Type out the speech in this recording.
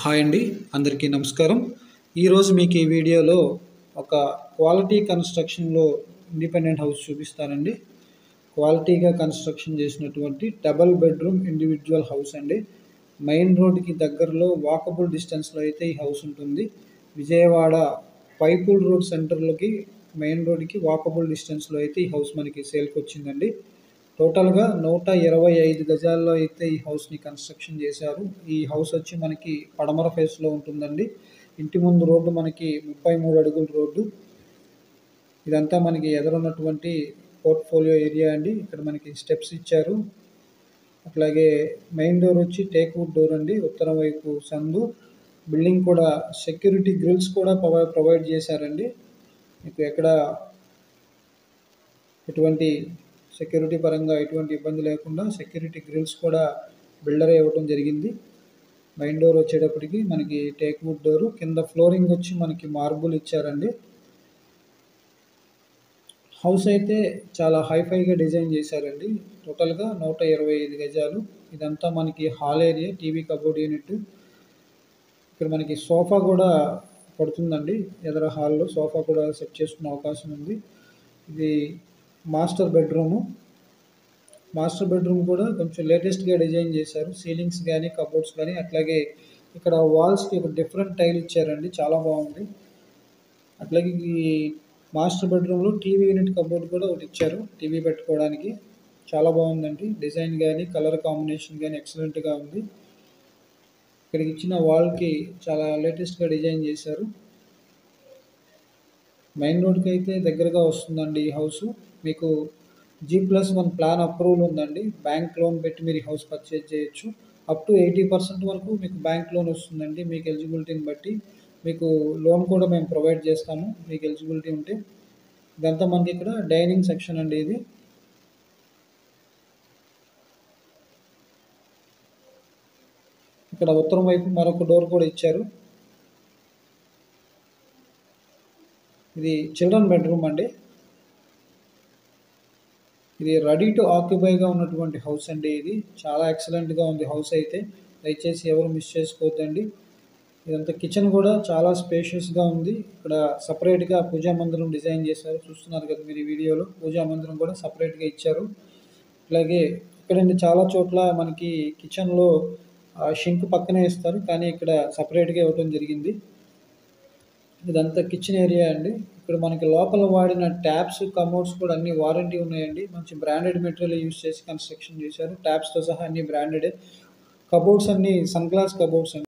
Hi అండి, అందరికీ నమస్కారం. ఈరోజు మీకు ఈ వీడియోలో ఒక క్వాలిటీ కన్స్ట్రక్షన్లో ఇండిపెండెంట్ హౌస్ చూపిస్తానండి. క్వాలిటీగా కన్స్ట్రక్షన్ చేసినటువంటి డబల్ బెడ్రూమ్ ఇండివిజువల్ హౌస్ అండి. మెయిన్ రోడ్డుకి దగ్గరలో వాకబుల్ డిస్టెన్స్లో అయితే ఈ హౌస్ ఉంటుంది. విజయవాడ పైపుల్ రోడ్ సెంటర్లోకి మెయిన్ రోడ్డుకి వాకబుల్ డిస్టెన్స్లో అయితే ఈ హౌస్ మనకి సేల్కి వచ్చిందండి. టోటల్గా 125 గజాల్లో అయితే ఈ హౌస్ని కన్స్ట్రక్షన్ చేశారు. ఈ హౌస్ వచ్చి మనకి పడమర ఫేస్లో ఉంటుందండి. ఇంటి ముందు రోడ్డు మనకి 33 అడుగుల రోడ్డు. ఇదంతా మనకి ఎదురున్నటువంటి పోర్ట్ఫోలియో ఏరియా అండి. ఇక్కడ మనకి స్టెప్స్ ఇచ్చారు. అట్లాగే మెయిన్ డోర్ వచ్చి టేక్ వుడ్ డోర్ అండి. ఉత్తరం వైపు సందు. బిల్డింగ్ కూడా సెక్యూరిటీ గ్రిల్స్ కూడా ప్రొవైడ్ చేశారండి. మీకు ఎక్కడ ఎటువంటి సెక్యూరిటీ పరంగా ఎటువంటి ఇబ్బంది లేకుండా సెక్యూరిటీ గ్రిల్స్ కూడా బిల్డరే ఇవ్వడం జరిగింది. మెయిన్ డోర్ వచ్చేటప్పటికి మనకి టేక్ వుడ్ డోరు. కింద ఫ్లోరింగ్ వచ్చి మనకి మార్బుల్ ఇచ్చారండి. హౌస్ అయితే చాలా హైఫైగా డిజైన్ చేశారండి. టోటల్గా 125 గజాలు. ఇదంతా మనకి hall area, TV cupboard unit. ఇక్కడ మనకి సోఫా కూడా పడుతుందండి. ఎదర హాల్లో సోఫా కూడా సెట్ చేసుకునే అవకాశం ఉంది. ఇది మాస్టర్ బెడ్రూము. మాస్టర్ బెడ్రూమ్ కూడా కొంచెం లేటెస్ట్గా డిజైన్ చేశారు. సీలింగ్స్ కానీ కబోర్డ్స్ కానీ, అట్లాగే ఇక్కడ వాల్స్కి ఒక డిఫరెంట్ టైల్ ఇచ్చారండి, చాలా బాగుంది. అట్లాగే ఈ మాస్టర్ బెడ్రూమ్లో టీవీ యూనిట్ కబోర్డ్ కూడా ఒకటి ఇచ్చారు, టీవీ పెట్టుకోవడానికి. చాలా బాగుందండి. డిజైన్ కానీ కలర్ కాంబినేషన్ కానీ ఎక్సలెంట్గా ఉంది. ఇక్కడికి ఇచ్చిన వాల్కి చాలా లేటెస్ట్గా డిజైన్ చేశారు. మెయిన్ రోడ్కి అయితే దగ్గరగా వస్తుందండి ఈ హౌస్. మీకు G+1 ప్లాన్ అప్రూవల్ ఉందండి. బ్యాంక్ లోన్ పెట్టి మీరు ఈ హౌస్ పర్చేజ్ చేయొచ్చు. అప్ టు 80% వరకు మీకు బ్యాంక్ లోన్ వస్తుందండి. మీకు ఎలిజిబిలిటీని బట్టి మీకు లోన్ కూడా మేము ప్రొవైడ్ చేస్తాము, మీకు ఎలిజిబిలిటీ ఉంటే. ఇదంతా మనకి ఇక్కడ డైనింగ్ సెక్షన్ అండి. ఇది ఇక్కడ ఉత్తరం వైపు మరొక డోర్ కూడా ఇచ్చారు. ఇది చిల్డ్రన్ బెడ్రూమ్ అండి. ఇది రెడీ టు ఆక్యుపైగా ఉన్నటువంటి హౌస్ అండి. ఇది చాలా ఎక్సలెంట్గా ఉంది హౌస్ అయితే. దయచేసి ఎవరు మిస్ చేసుకోవద్దండి. ఇదంతా కిచెన్ కూడా చాలా స్పేషియస్గా ఉంది. ఇక్కడ సపరేట్గా పూజా మందిరం డిజైన్ చేశారు. చూస్తున్నారు కదా మీరు ఈ వీడియోలో. పూజా మందిరం కూడా సపరేట్గా ఇచ్చారు. అలాగే ఇక్కడండి చాలా చోట్ల మనకి కిచెన్లో షింక్ పక్కనే ఇస్తారు, కానీ ఇక్కడ సపరేట్గా ఇవ్వడం జరిగింది. ఇదంతా కిచెన్ ఏరియా అండి. ఇక్కడ మనకి లోపల వాడిన ట్యాప్స్, కమోడ్స్ కూడా అన్ని వారంటీ ఉన్నాయండి. మంచి బ్రాండెడ్ మెటీరియల్ యూస్ చేసి కన్స్ట్రక్షన్ చేశారు. ట్యాప్స్తో సహా అన్ని బ్రాండెడే. కబోర్డ్స్ అన్ని సన్ గ్లాస్ కబోర్డ్స్ అండి.